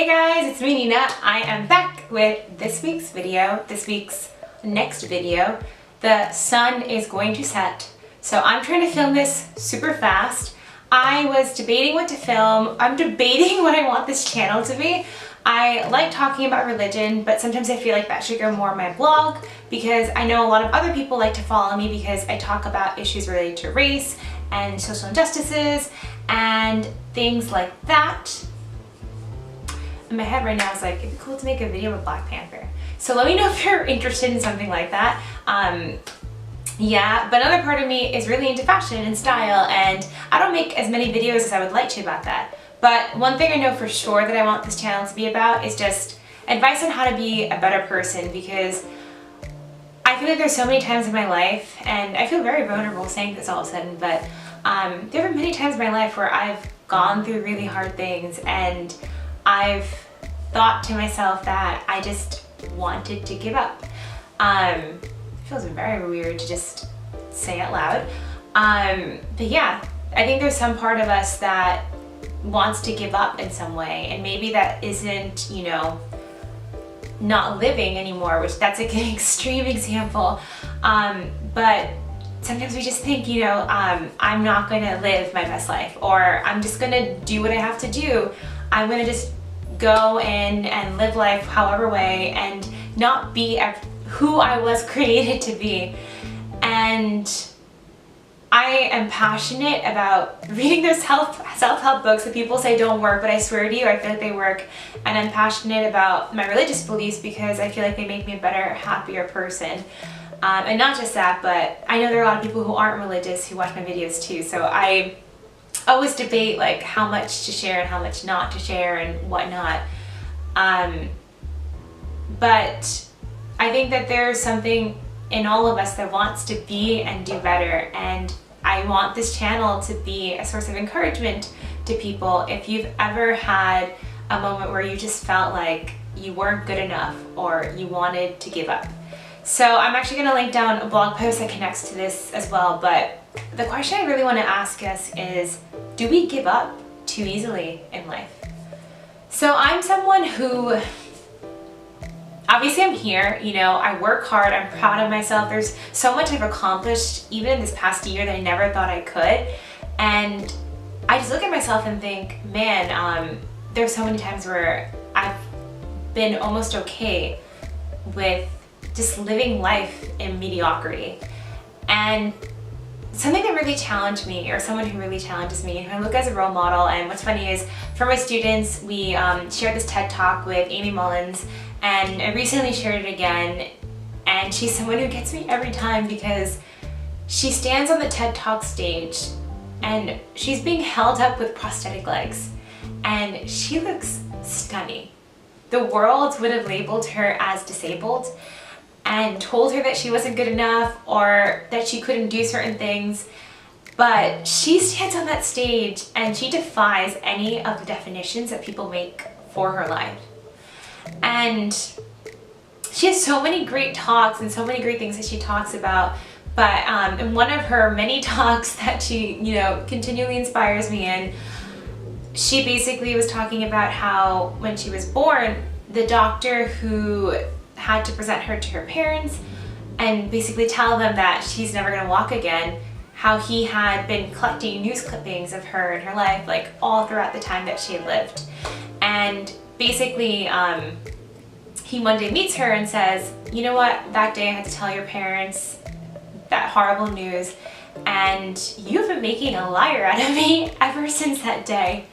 Hey guys, it's me Nina. I am back with this week's next video. The sun is going to set, so I'm trying to film this super fast. I was debating what to film. I'm debating what I want this channel to be. I like talking about religion, but sometimes I feel like that should go more on my blog because I know a lot of other people like to follow me because I talk about issues related to race and social injustices and things like that. In my head right now is like, it'd be cool to make a video with Black Panther. So let me know if you're interested in something like that. Yeah, but another part of me is really into fashion and style, and I don't make as many videos as I would like to about that. But one thing I know for sure that I want this channel to be about is just advice on how to be a better person, because I feel like there's so many times in my life, and I feel very vulnerable saying this all of a sudden, but there have been many times in my life where I've gone through really hard things and I've thought to myself that I just wanted to give up. It feels very weird to just say out loud. But yeah, I think there's some part of us that wants to give up in some way, and maybe that isn't, you know, not living anymore, which that's like an extreme example. But sometimes we just think, you know, I'm not gonna live my best life, or I'm just gonna do what I have to do. I'm gonna just go in and live life however way and not be who I was created to be. And I am passionate about reading those self-help books that people say don't work, but I swear to you, I feel like they work. And I'm passionate about my religious beliefs because I feel like they make me a better, happier person. And not just that, but I know there are a lot of people who aren't religious who watch my videos too, so I always debate like how much to share and how much not to share and whatnot. But I think that there's something in all of us that wants to be and do better, and I want this channel to be a source of encouragement to people. If you've ever had a moment where you just felt like you weren't good enough or you wanted to give up. So I'm actually going to link down a blog post that connects to this as well, but the question I really want to ask us is, do we give up too easily in life? So I'm someone who, obviously I'm here, you know, I work hard, I'm proud of myself, there's so much I've accomplished even in this past year that I never thought I could, and I just look at myself and think, man, there's so many times where I've been almost okay with just living life in mediocrity. And something that really challenged me, or someone who really challenges me, who I look as a role model, and what's funny is for my students, we shared this TED Talk with Amy Mullins, and I recently shared it again, and she's someone who gets me every time because she stands on the TED Talk stage and she's being held up with prosthetic legs, and she looks stunning. The world would have labeled her as disabled and told her that she wasn't good enough or that she couldn't do certain things, but she stands on that stage and she defies any of the definitions that people make for her life. And she has so many great talks and so many great things that she talks about, but in one of her many talks that she, you know, continually inspires me in, she basically was talking about how when she was born, the doctor who had to present her to her parents and basically tell them that she's never going to walk again, how he had been collecting news clippings of her and her life like all throughout the time that she had lived. And basically he one day meets her and says, you know what, that day I had to tell your parents that horrible news, and you've been making a liar out of me ever since that day.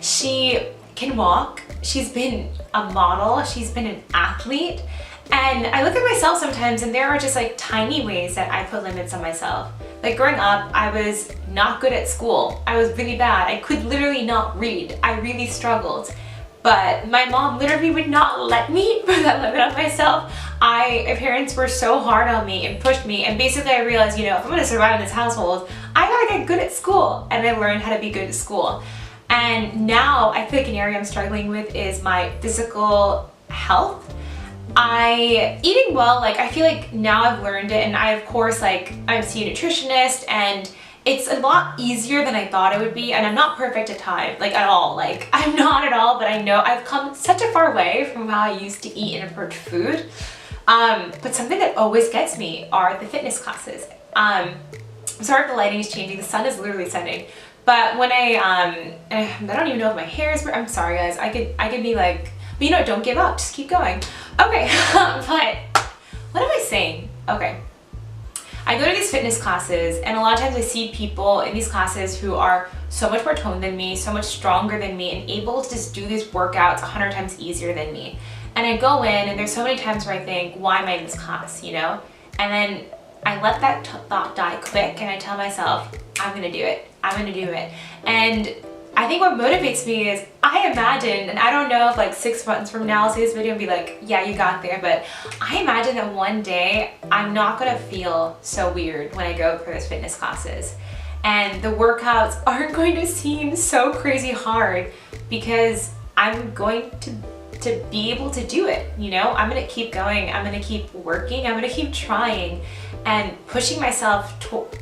She can walk, she's been a model, she's been an athlete. And I look at myself sometimes and there are just like tiny ways that I put limits on myself. Like growing up, I was not good at school. I was really bad. I could literally not read. I really struggled. But my mom literally would not let me put that limit on myself. My parents were so hard on me and pushed me, and basically I realized, you know, if I'm gonna survive in this household, I gotta get good at school. And I learned how to be good at school. And now I feel like an area I'm struggling with is my physical health. Eating well, like I feel like now I've learned it, and I of course like I'm seeing a nutritionist, and it's a lot easier than I thought it would be, and I'm not perfect at times, like at all. Like I'm not at all, but I know I've come such a far way from how I used to eat and approach food. But something that always gets me are the fitness classes. Sorry if the lighting is changing. The sun is literally setting. But when I don't even know if my hair is. I'm sorry, guys. I could be like, but you know, don't give up. Just keep going. Okay, but what am I saying? Okay. I go to these fitness classes, and a lot of times I see people in these classes who are so much more toned than me, so much stronger than me, and able to just do these workouts 100 times easier than me. And I go in, and there's so many times where I think, why am I in this class, you know? And then I let that thought die quick, and I tell myself, I'm gonna do it. I'm gonna do it. And I think what motivates me is I imagine, and I don't know if like 6 months from now I'll see this video and be like, yeah, you got there, but I imagine that one day I'm not gonna feel so weird when I go for those fitness classes. And the workouts aren't going to seem so crazy hard because I'm going to be able to do it, you know? I'm gonna keep going, I'm gonna keep working, I'm gonna keep trying and pushing myself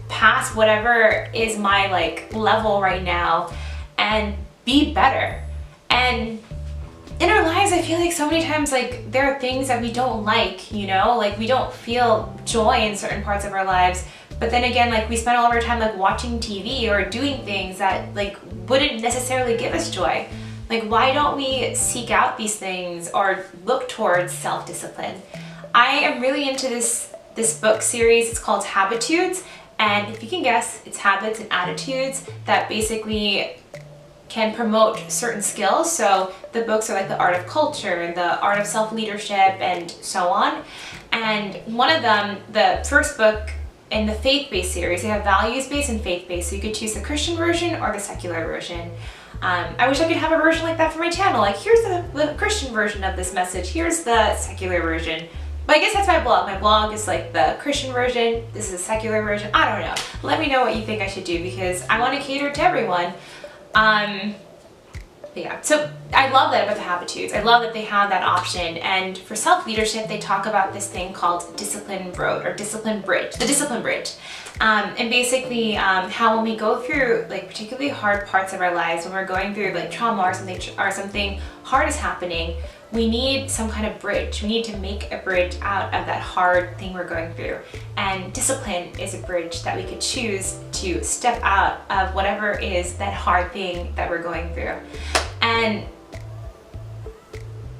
past whatever is my like level right now and be better. And in our lives, I feel like so many times like there are things that we don't like, you know, like we don't feel joy in certain parts of our lives. But then again, like we spend all of our time like watching TV or doing things that like wouldn't necessarily give us joy. Like why don't we seek out these things or look towards self-discipline? I am really into this book series. It's called Habitudes. And if you can guess, it's habits and attitudes that basically can promote certain skills. So the books are like the art of culture, the art of self-leadership, and so on. And one of them, the first book in the faith-based series, they have values-based and faith-based. So you could choose the Christian version or the secular version. I wish I could have a version like that for my channel. Like here's the Christian version of this message, here's the secular version. But I guess that's my blog. My blog is like the Christian version, this is the secular version. I don't know. Let me know what you think I should do because I want to cater to everyone. Yeah, so I love that about the Habitudes. I love that they have that option. And for self-leadership, they talk about this thing called Discipline Road or Discipline Bridge, the Discipline Bridge. And basically how when we go through like particularly hard parts of our lives, when we're going through like trauma or something hard is happening, we need some kind of bridge. We need to make a bridge out of that hard thing we're going through. And discipline is a bridge that we could choose to step out of whatever is that hard thing that we're going through. And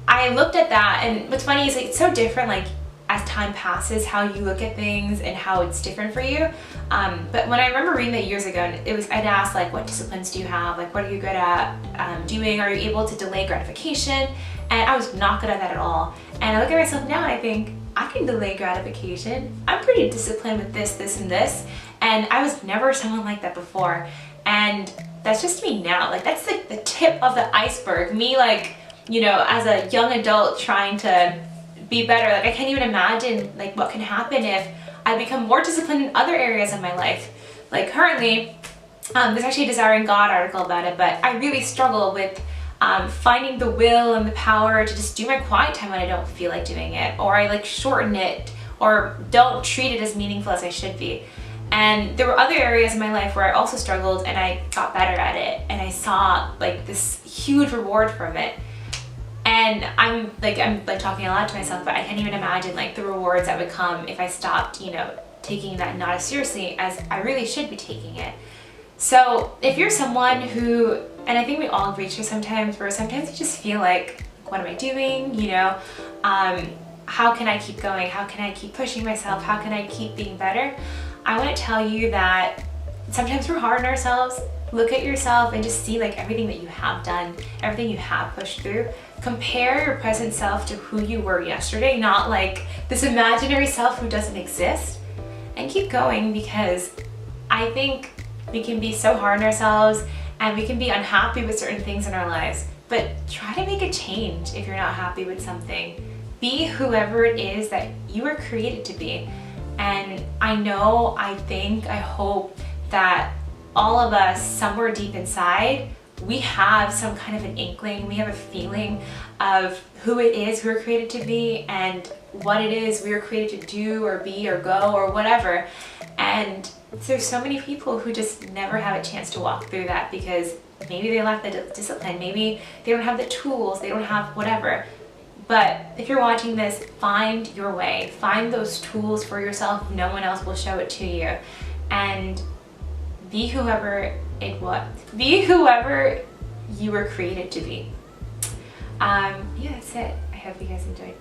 I looked at that, and what's funny is like, it's so different like as time passes how you look at things and how it's different for you. But when I remember reading that years ago, and I'd asked like, what disciplines do you have? Like, what are you good at doing? Are you able to delay gratification? And I was not good at that at all. And I look at myself now and I think, I can delay gratification. I'm pretty disciplined with this, this, and this. And I was never someone like that before. And that's just me now. Like that's like the tip of the iceberg. Me like, you know, as a young adult trying to be better. Like I can't even imagine like what can happen if I become more disciplined in other areas of my life. Like currently, there's actually a Desiring God article about it, but I really struggle with finding the will and the power to just do my quiet time when I don't feel like doing it, or I like shorten it or don't treat it as meaningful as I should be. And there were other areas in my life where I also struggled and I got better at it and I saw like this huge reward from it. And I'm like talking a lot to myself, but I can't even imagine like the rewards that would come if I stopped, you know, taking that not as seriously as I really should be taking it. So if you're someone who, and I think we all reach here sometimes, where sometimes you just feel like, what am I doing? You know, how can I keep going? How can I keep pushing myself? How can I keep being better? I want to tell you that sometimes we're hard on ourselves. Look at yourself and just see like everything that you have done, everything you have pushed through. Compare your present self to who you were yesterday, not like this imaginary self who doesn't exist. And keep going, because I think we can be so hard on ourselves and we can be unhappy with certain things in our lives, but try to make a change if you're not happy with something. Be whoever it is that you were created to be. And I know, I think, I hope that all of us somewhere deep inside we have some kind of an inkling, we have a feeling of who it is we're created to be and what it is we were created to do or be or go or whatever. And there's so many people who just never have a chance to walk through that because maybe they lack the discipline, maybe they don't have the tools, they don't have whatever. But if you're watching this, find your way, find those tools for yourself. No one else will show it to you, and be whoever you were created to be. Yeah, that's it. I hope you guys enjoyed.